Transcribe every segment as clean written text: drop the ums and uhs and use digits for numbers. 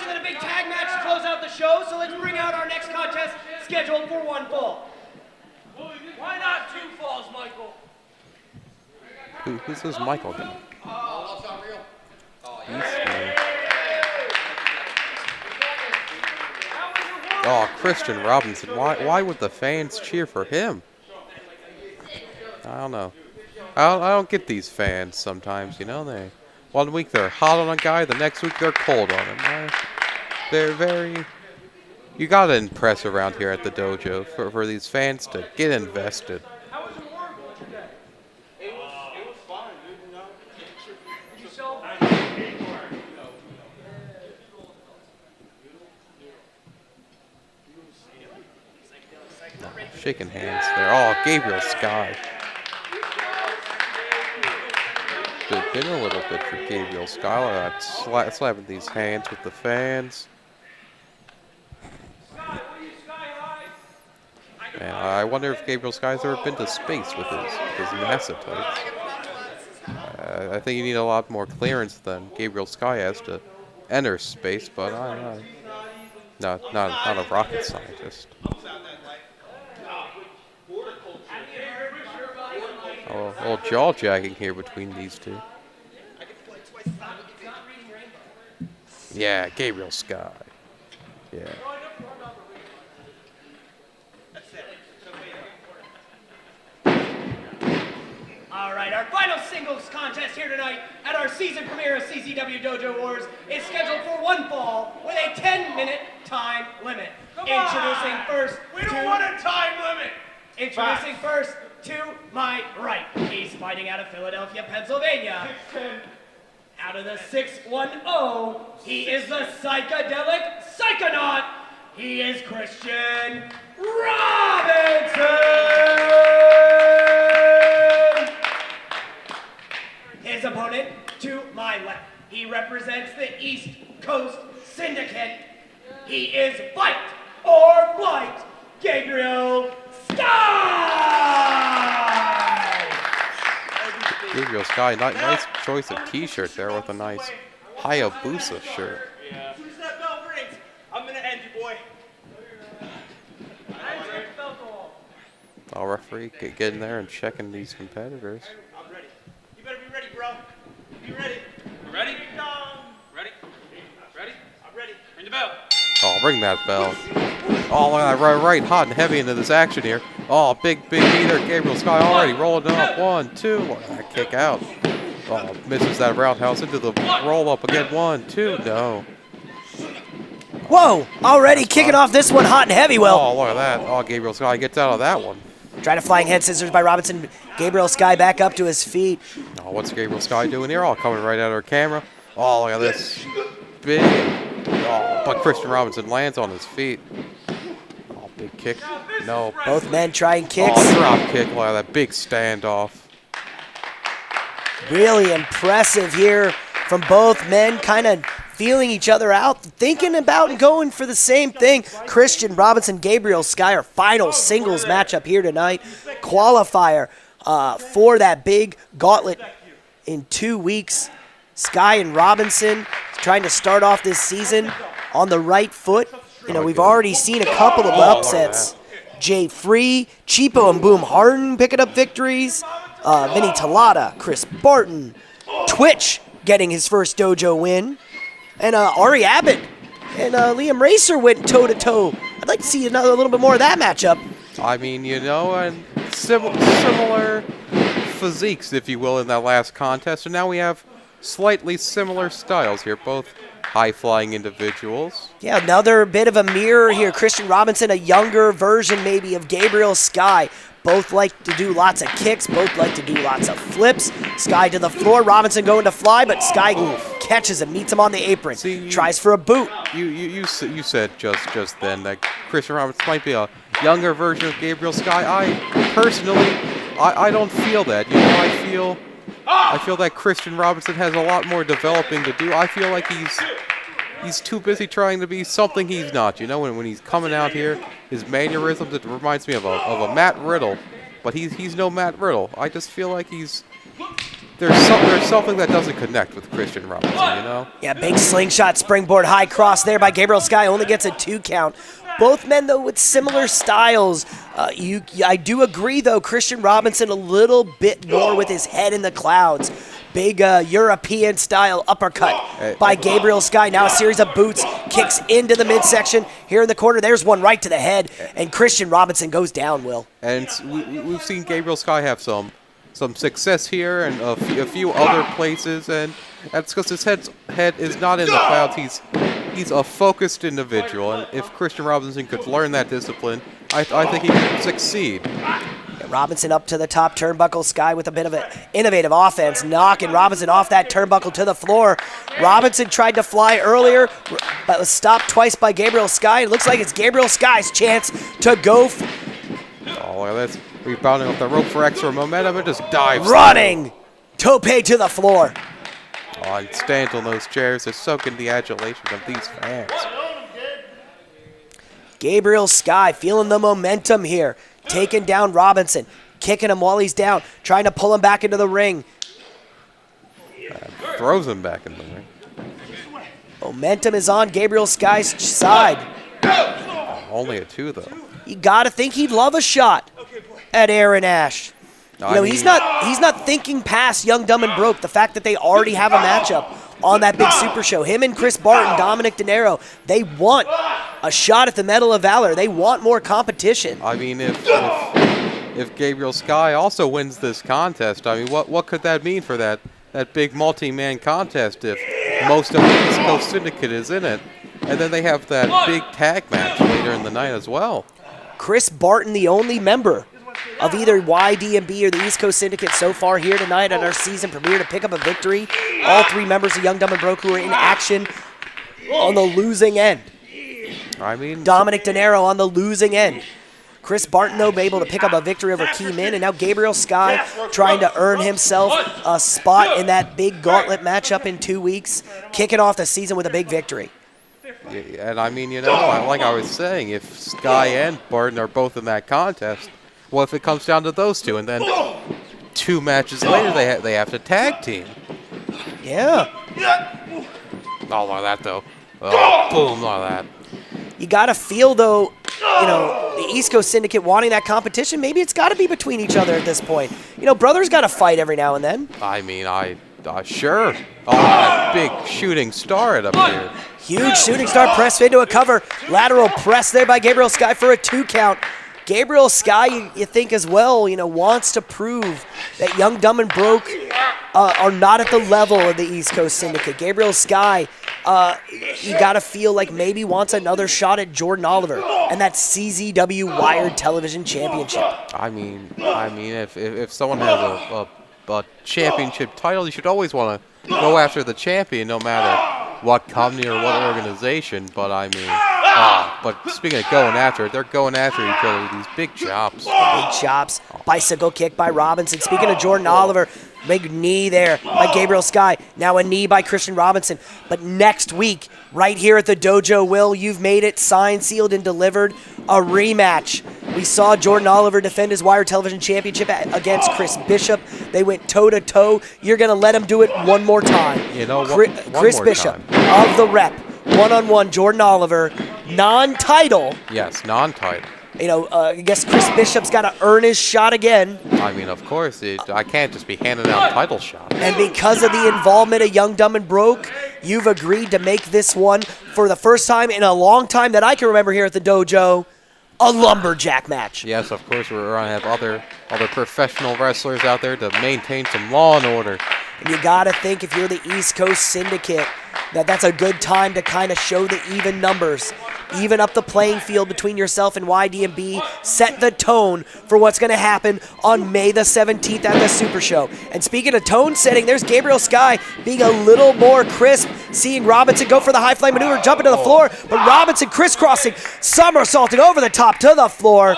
and then a big tag match to close out the show, so let's bring out our next contest scheduled for one fall. Why not 2 falls, Michael? Who's this Michael guy? Oh, that's not real. Oh, Kristian Robinson. Why would the fans cheer for him? I don't know. I don't get these fans sometimes, you know. They one week they're hot on a guy, the next week they're cold on him. They're very... You gotta impress around here at the dojo for these fans to get invested. Shaking hands there. Oh, Gabriel Skye. Been a little bit for Gabriel Skye. Slapping these hands with the fans. And I wonder if Gabriel Skye's ever been to space with his NASA types. I think you need a lot more clearance than Gabriel Skye has to enter space, but I'm not a rocket scientist. Oh, a little jaw jacking here between these two. Yeah, Gabriel Skye. Yeah. All right, our final singles contest here tonight at our season premiere of CZW Dojo Wars is scheduled for one fall with a 10-minute time limit. Introducing first. We don't want a time limit. Introducing first to my right. He's fighting out of Philadelphia, Pennsylvania. Out of the 610, he is the psychedelic psychonaut. He is Kristian Robinson. His opponent to my left. He represents the East Coast Syndicate. He is Fight or Flight, Gabriel Skye! Gabriel Skye, nice choice of t-shirt there with a nice Hayabusa shirt. Yeah. As soon as that bell rings, I'm gonna end you, boy. Oh, referee, get in there and checking these competitors. I'm ready. You better be ready, bro. Be ready. Ready? Ready? Ready? I'm ready. Ring the bell. Oh, ring that bell. Oh, look at that, right hot and heavy into this action here. Oh, big knee there. Gabriel Skye already rolling up. 1, 2. Look at that kick out. Oh, misses that roundhouse into the roll up again. 1, 2. No. Whoa! Already kicking off this one hot and heavy, Will. Oh, look at that. Oh, Gabriel Skye gets out of that one. Trying to flying head scissors by Robinson. Gabriel Skye back up to his feet. Oh, what's Gabriel Skye doing here? Oh, coming right at our camera. Oh, look at this. Big. Oh, but Kristian Robinson lands on his feet. Oh, big kick. No. Both men trying kicks. Oh, drop kick. Look at that big standoff. Really impressive here from both men, kind of feeling each other out, thinking about and going for the same thing. Kristian Robinson, Gabriel Skye, our final singles matchup here tonight. Qualifier for that big gauntlet in 2 weeks. Skye and Robinson trying to start off this season on the right foot. You know, we've already seen a couple of upsets. Jay Free, Cheapo and Boom Harden picking up victories. Vinny Talata, Chris Barton, Twitch getting his first dojo win. And Ari Abbott and Liam Racer went toe-to-toe. I'd like to see a little bit more of that matchup. I mean, you know, and similar physiques, if you will, in that last contest. And now we have slightly similar styles here, both high-flying individuals. Yeah, another bit of a mirror here. Kristian Robinson, a younger version maybe of Gabriel Skye. Both like to do lots of kicks, both like to do lots of flips. Skye to the floor, Robinson going to fly, but Skye catches him, meets him on the apron, tries for a boot. You said just then that Kristian Robinson might be a younger version of Gabriel Skye. I personally, I don't feel that. You know, I feel that Kristian Robinson has a lot more developing to do. I feel like he's too busy trying to be something he's not. You know, when he's coming out here, his mannerisms, it reminds me of a Matt Riddle, but he's no Matt Riddle. I just feel like he's there's something that doesn't connect with Kristian Robinson, you know? Yeah, big slingshot springboard high cross there by Gabriel Skye. Only gets a 2 count. Both men, though, with similar styles. I do agree, though, Kristian Robinson a little bit more with his head in the clouds. Big European-style uppercut by Gabriel Skye. Now a series of boots, kicks into the midsection. Here in the corner, there's one right to the head, and Kristian Robinson goes down, Will. And we've seen Gabriel Skye have some success here and a few other places, and that's because his head is not in the clouds. He's a focused individual, and if Kristian Robinson could learn that discipline, I think he could succeed. Robinson up to the top turnbuckle. Skye with a bit of an innovative offense, knocking Robinson off that turnbuckle to the floor. Robinson tried to fly earlier, but was stopped twice by Gabriel Skye. It looks like it's Gabriel Skye's chance to go. Oh, that's rebounding off the rope for extra momentum and just dives. Running! Tope to the floor. Oh, and stands on those chairs to soak in the adulation of these fans. Gabriel Skye feeling the momentum here. Taking down Robinson, kicking him while he's down, trying to pull him back into the ring. Throws him back in the ring. Momentum is on Gabriel Skye's side. Only a 2, though. You got to think he'd love a shot at Aaron Ash. He's not thinking past Young, Dumb, and Broke. The fact that they already have a matchup on that big Super Show. Him and Chris Barton, Dominic De Niro, they want a shot at the Medal of Valor. They want more competition. I mean, if Gabriel Skye also wins this contest, I mean, what could that mean for that big multi-man contest if most of the East Coast Syndicate is in it? And then they have that big tag match later in the night as well. Chris Barton, the only member of either YDMB or the East Coast Syndicate so far here tonight at our season premiere to pick up a victory. All 3 members of Young, Dumb, and Broke who are in action on the losing end. I mean, Dominic De Niro on the losing end. Chris Barton, though, able to pick up a victory over Key Min, and now Gabriel Skye trying to earn himself a spot in that big gauntlet matchup in 2 weeks, kicking off the season with a big victory. And I mean, like I was saying, if Skye and Barton are both in that contest, well, if it comes down to those 2, and then 2 matches later they have to tag team. Yeah. Oh, like that, though. Oh, boom, like that. You got to feel, though, the East Coast Syndicate wanting that competition. Maybe it's got to be between each other at this point. Brothers got to fight every now and then. I mean, sure. Oh, that big shooting star up here. Huge shooting star press into a cover. Lateral press there by Gabriel Skye for a 2 count. Gabriel Skye, you think as well, wants to prove that Young, Dumb, and Broke are not at the level of the East Coast Syndicate. Gabriel Skye, you got to feel like maybe wants another shot at Jordan Oliver and that CZW Wired Television Championship. I mean, if someone has a championship title, you should always want to go after the champion, no matter what company or what organization. But I mean, but speaking of going after it, they're going after each other with these big chops. Big chops. Bicycle kick by Robinson. Speaking of Jordan Oliver, big knee there by Gabriel Skye. Now a knee by Kristian Robinson. But next week, right here at the dojo, Will, you've made it signed, sealed, and delivered. A rematch. We saw Jordan Oliver defend his Wire Television Championship against Chris Bishop. They went toe-to-toe. You're going to let him do it one more time. Chris Bishop of the Rep. One-on-one, Jordan Oliver. Non-title. Yes, non-title. I guess Chris Bishop's got to earn his shot again. I mean, of course, I can't just be handing out title shots. And because of the involvement of Young, Dumb, and Broke, you've agreed to make this one, for the first time in a long time that I can remember here at the dojo, a lumberjack match. Yes, of course, we're going to have other professional wrestlers out there to maintain some law and order. And you got to think, if you're the East Coast Syndicate, that's a good time to kind of show the even numbers. Even up the playing field between yourself and YDMB. Set the tone for what's going to happen on May the 17th at the Super Show. And speaking of tone setting, there's Gabriel Skye being a little more crisp. Seeing Robinson go for the high fly maneuver, jumping to the floor. But Robinson crisscrossing, somersaulting over the top to the floor.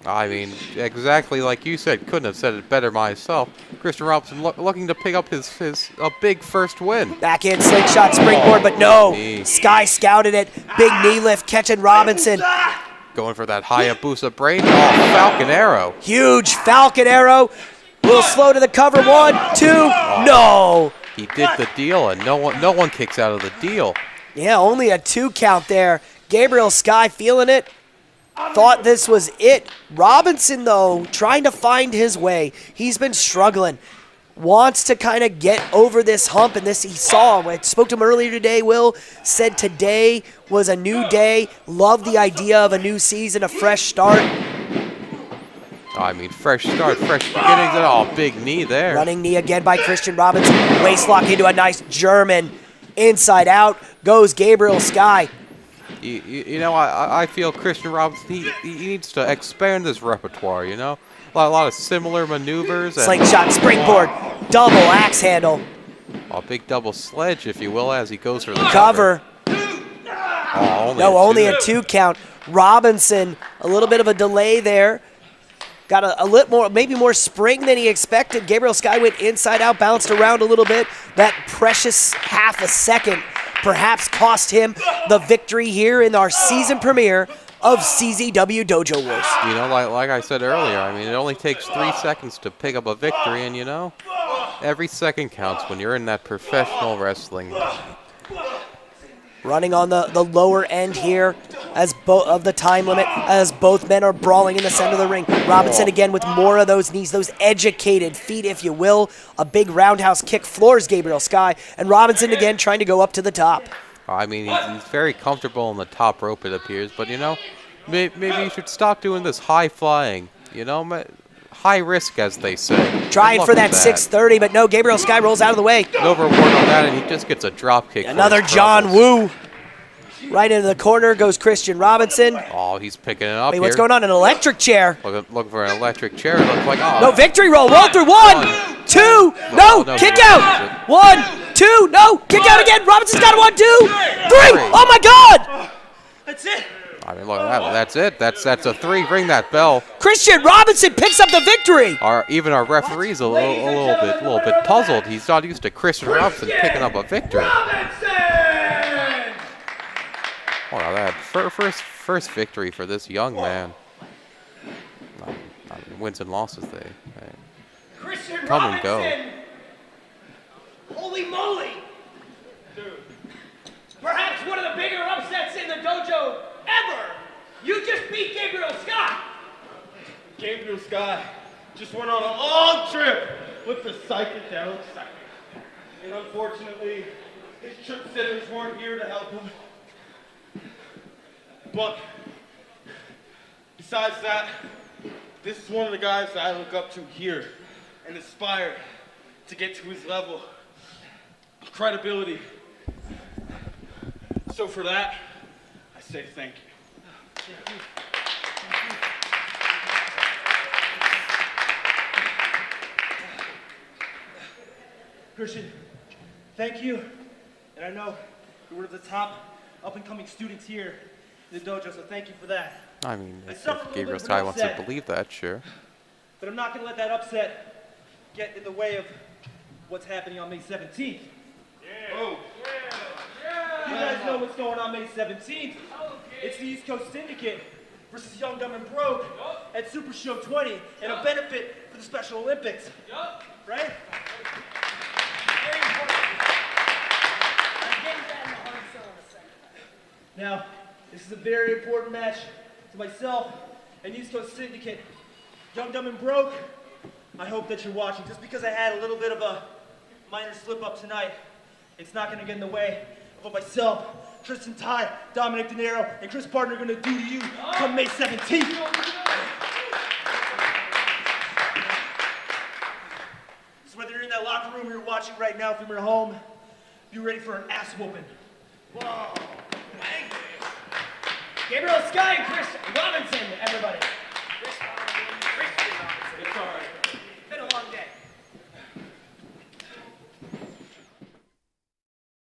I mean, exactly like you said, couldn't have said it better myself. Kristian Robinson looking to pick up his big first win. Backhand slingshot springboard, but no. Skye scouted it. Big knee lift catching Robinson. Going for that Hayabusa brain. Oh, Falcon Arrow. Huge Falcon Arrow. A little slow to the cover. 1, 2, no. He did the deal, and no one kicks out of the deal. Yeah, only a 2 count there. Gabriel Skye feeling it. Thought this was it. Robinson, though, trying to find his way. He's been struggling. Wants to kind of get over this hump, and this he saw. I spoke to him earlier today, Will. Said today was a new day. Loved the idea of a new season, a fresh start. I mean, fresh start, fresh beginnings, and oh, big knee there. Running knee again by Kristian Robinson. Waist lock into a nice German. Inside out goes Gabriel Skye. You know, I feel Kristian Robinson, he needs to expand his repertoire, you know? A lot of similar maneuvers. And Slingshot, springboard, double axe handle. A big double sledge, if you will, as he goes for the Cover. Oh, only a 2 count. Robinson, a little bit of a delay there. Got a little more, maybe more spring than he expected. Gabriel Skye went inside out, bounced around a little bit. That precious half a second perhaps cost him the victory here in our season premiere of CZW Dojo Wars. You know, like I said earlier, I mean, it only takes 3 seconds to pick up a victory, and you know, every second counts when you're in that professional wrestling. Running on the lower end here as of the time limit as both men are brawling in the center of the ring. Robinson again with more of those knees, those educated feet, if you will. A big roundhouse kick floors Gabriel Skye, and Robinson again trying to go up to the top. I mean, he's very comfortable on the top rope, it appears, but you know, maybe you should stop doing this high flying, you know, high risk, as they say. Trying for that 630, but no, Gabriel Skye rolls out of the way. No reward on that, and he just gets a drop kick. Another John Woo. Right into the corner goes Kristian Robinson. Oh, he's picking it up. Wait, what's going on? An electric chair. Looking for an electric chair. It looks like, oh. No, victory roll. Roll through. 1, 2, no, kick out. 1, 2, no, kick out again. Robinson's got a 1, 2, 3. Oh my God! That's it. I mean, look at that. That's it. That's a 3. Ring that bell. Kristian Robinson picks up the victory. Even our referee's a little bit puzzled. He's not used to Kristian Robinson picking up a victory. Wow, that first victory for this young man. I mean, wins and losses, they come and go. Holy moly! Perhaps one of the bigger upsets in the dojo ever! You just beat Gabriel Skye! Gabriel Skye just went on a long trip with the psychedelic cycle. And unfortunately, his trip sitters weren't here to help him. But besides that, this is one of the guys that I look up to here and aspire to get to his level of credibility. So for that, I say thank you. Kristian, thank you. And I know you're one of the top up-and-coming students here in the dojo, so thank you for that. I mean, if Gabriel Skye wants to believe that, sure. But I'm not going to let that upset get in the way of what's happening on May 17th. Yeah. Oh. Yeah. You guys know what's going on May 17th. It's the East Coast Syndicate versus Young, Dumb, and Broke at SUPERSHOW 20 and a benefit for the Special Olympics. Right? Now, this is a very important match to myself and East Coast Syndicate. Young, Dumb, and Broke, I hope that you're watching. Just because I had a little bit of a minor slip-up tonight, it's not going to get in the way of what myself, Tristan Ty, Dominic De Niro, and Chris Partner are going to do to you come May 17th. So whether you're in that locker room or you're watching right now from your home, be ready for an ass whooping. Whoa. Gabriel Skye and Kristian Robinson